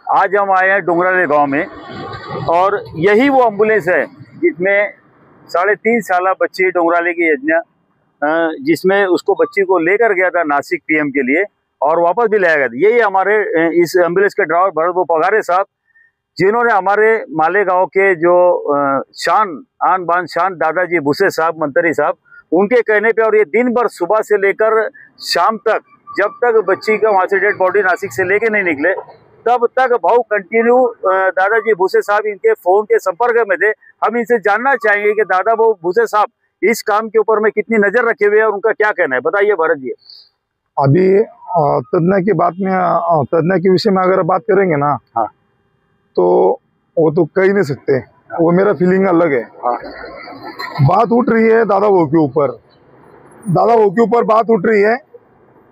आज हम आए हैं डोंगराले गांव में और यही वो एम्बुलेंस है जिसमें 3.5 साल बच्ची डोंगराले की यज्ञा जिसमें उसको बच्ची को लेकर गया था नासिक पीएम के लिए और वापस भी लाया गया था। यही हमारे इस एम्बुलेंस के ड्राइवर भरत पगारे साहब, जिन्होंने हमारे मालेगांव के जो आन बान शान दादाजी भूसे साहब मंत्री साहब, उनके कहने पे और ये दिन भर सुबह से लेकर शाम तक, जब तक बच्ची का वहाँ से डेड बॉडी नासिक से लेके नहीं निकले तब तक भाव कंटिन्यू दादाजी भूसे साहब इनके फोन के संपर्क में थे। हम इनसे जानना चाहेंगे कि दादा भूसे साहब इस काम के ऊपर में कितनी नजर रखे हुए हैं और उनका क्या कहना है, बताइए भरत जी। अभी तज्ञ के विषय में अगर बात करेंगे ना, हाँ, तो वो तो कह ही नहीं सकते। वो मेरा फीलिंग अलग है। हाँ। बात उठ रही है दादा वो के ऊपर बात उठ रही है।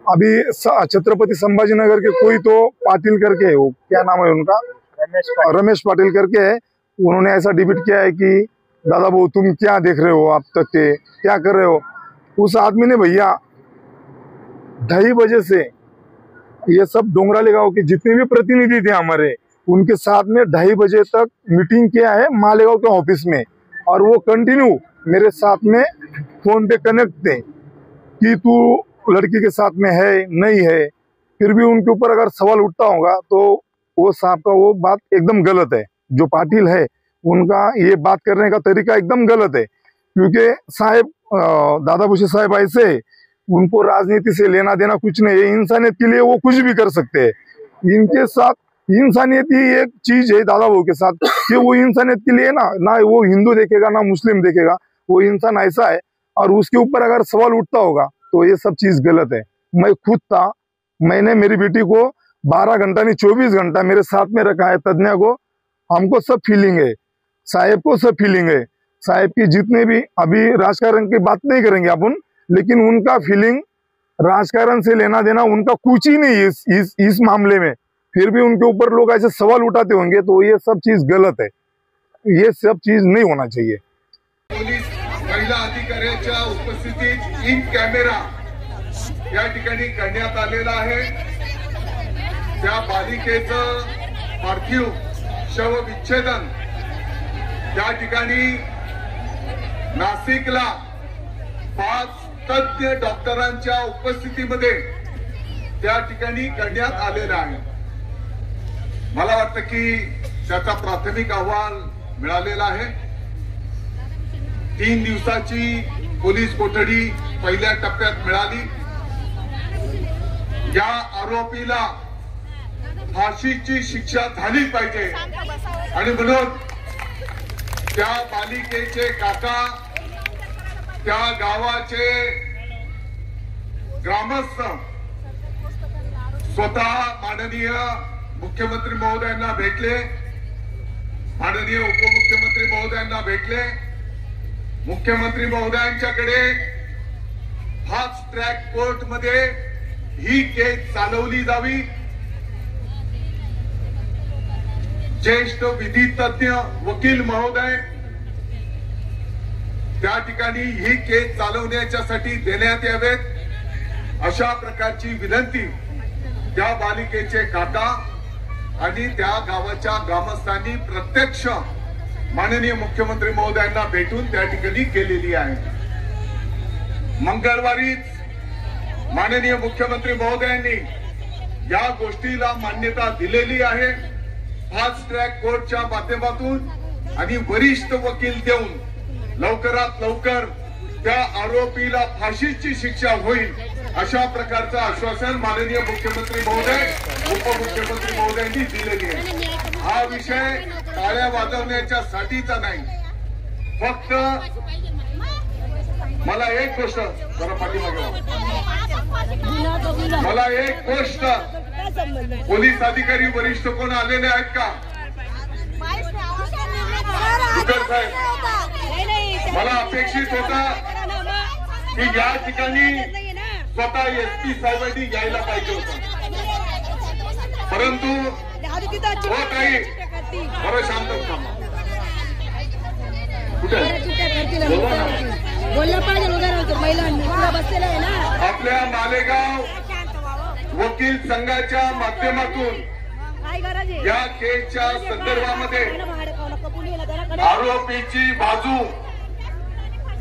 अभी छत्रपति संभाजीनगर के कोई तो पाटिल करके है, वो क्या नाम है उनका, रमेश पाटिल करके है। उन्होंने ऐसा डिबेट किया है कि दादा वो तुम क्या देख रहे हो, आप तक के क्या कर रहे हो। उस आदमी ने भैया 2:30 बजे से ये सब डोंगराले गांव के जितने भी प्रतिनिधि थे हमारे, उनके साथ में 2:30 बजे तक मीटिंग किया है मालेगांव के ऑफिस में। और वो कंटिन्यू मेरे साथ में फोन पे कनेक्ट थे कि तू लड़की के साथ में है नहीं है। फिर भी उनके ऊपर अगर सवाल उठता होगा तो वो साहब का वो बात एकदम गलत है। जो पाटिल है उनका ये बात करने का तरीका एकदम गलत है, क्योंकि साहब दादा भूसे साहब ऐसे, उनको राजनीति से लेना देना कुछ नहीं है। इंसानियत के लिए वो कुछ भी कर सकते हैं। इनके साथ इंसानियत ही एक चीज है दादा वो के साथ, कि वो इंसानियत के लिए ना वो हिंदू देखेगा ना मुस्लिम देखेगा, वो इंसान ऐसा है। और उसके ऊपर अगर सवाल उठता होगा तो ये सब चीज गलत है। मैं खुद था, मैंने मेरी बेटी को 12 घंटा नहीं 24 घंटा मेरे साथ में रखा है। तज्ञ को हमको सब फीलिंग है, साहेब को सब फीलिंग है। साहेब की जितने भी, अभी राजकारण की बात नहीं करेंगे अपन, लेकिन उनका फीलिंग राजकारण से लेना देना उनका कुछ ही नहीं है इस मामले में। फिर भी उनके ऊपर लोग ऐसे सवाल उठाते होंगे तो ये सब चीज गलत है। ये सब चीज नहीं होना चाहिए। पोलीस महिला अधिकाऱ्याच्या उपस्थितीत इन कॅमेरा या ठिकाणी करण्यात आलेला आहे। त्या बालिकेचं पार्थिव शव विच्छेदन त्या ठिकाणी नाशिकला 5 तज्ञ डॉक्टरांच्या उपस्थितीमध्ये त्या ठिकाणी करण्यात आलेला आहे। मला वाटतं की त्याचा प्राथमिक अहवाल मिळालेला आहे। 3 दिवसाची पोलीस कोठडी पहिल्या टप्प्यात मिळाली। या आरोपीला फाशीची शिक्षा झाली पाहिजे आणि म्हणून त्या बालिकेचे काका, त्या गावाचे ग्रामस्थ स्वतः माननीय मुख्यमंत्री महोदयांना भेटले, माननीय उपमुख्यमंत्री महोदयांना भेटले। मुख्यमंत्री महोदयांच्याकडे फास्ट ट्रॅक कोर्ट मध्ये ही केस चालवली जावी। ज्येष्ठ विधी तज्ञ वकील महोदय त्या ठिकाणी ही केस चालवण्यासाठी देण्यात यावेत, अशा प्रकारची विनंती त्या बालिकेचे काका आणि त्या गावाच्या ग्रामस्थांनी प्रत्यक्ष माननीय मुख्यमंत्री महोदयांना भेटून त्या ठिकाणी केलेली आहे। मंगळवारीच माननीय मुख्यमंत्री महोदयांनी या गोष्टीला मान्यता दिलेली आहे फास्ट ट्रॅक कोर्टच्या माध्यमातून, आणि वरिष्ठ वकील देऊन लवकरात लवकर त्या आरोपीला फाशीची शिक्षा होईल अशा प्रकारचं आश्वासन माननीय मुख्यमंत्री महोदय उपमुख्यमंत्री महोदयांनी दिलेली आहे। हा विषय टाळ्या वाजवण्याच्या साठीचा नाही, फक्त मला एक गोष्ट जरा पाठीमागे, मला एक गोष्ट, पोलीस अधिकारी वरिष्ठ कोण आलेले आहेत का? साहेब, मला अपेक्षित होता की या ठिकाणी स्वतः एसपी साहेबांनी यायला पाहिजे होतं, परंतु होत नाही। बरं शांत होता आपल्या मालेगाव वकील संघाच्या माध्यमातून या केसच्या संदर्भामध्ये आरोपीची बाजू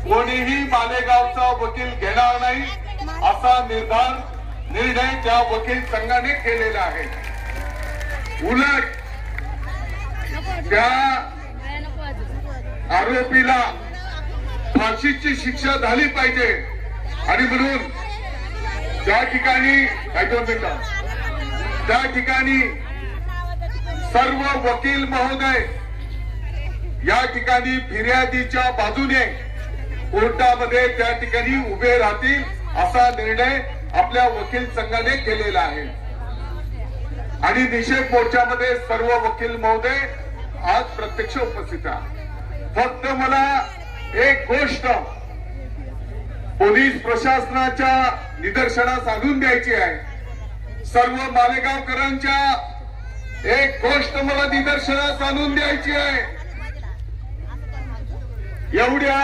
कोणीही मालेगावचा वकील घेणार नाही असा निर्णय त्या वकील संघाने केलेला आहे। उलट त्या आरोपीला फाशीची शिक्षा झाली पाहिजे आणि म्हणून त्या ठिकाणी सर्व वकील महोदय या ठिकाणी फिर्यादीच्या बाजूने कोर्टामध्ये त्या ठिकाणी उभे राहतील असा निर्णय आपल्या वकील संघाने केलेला आहे आणि निषेध मोर्चामध्ये सर्व वकील महोदय आज प्रत्यक्ष उपस्थित आहेत। फक्त मला एक गोष्ट पोलीस प्रशासनाच्या निदर्शनास आणून द्यायची आहे। सर्व मालेगावकरांच्या एक गोष्ट मला निदर्शनास आणून द्यायची आहे। एवढ्या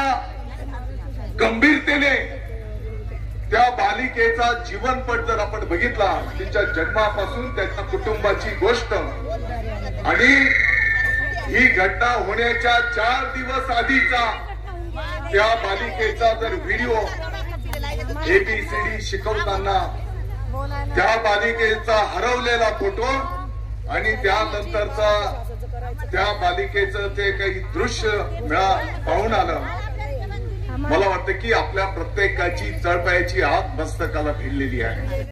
गंभीरतेने त्या बालिकेचा जीवनपट जर आपण बघितला, तिच्या जन्मापासून त्याच्या कुटुंबाची गोष्ट आणि ही घटना होण्याच्या 4 दिवस आधीचा त्या बालिकेचा जर व्हिडिओ ABCD शिकवताना त्या बालिकेचा हरवलेला फोटो आणि त्यानंतरचा त्या बालिकेचं ते काही दृश्य पाहून आलं, मला वाटतं की आपल्या प्रत्येकाची तळपायाची आग मस्तकाला भिडलेली आहे।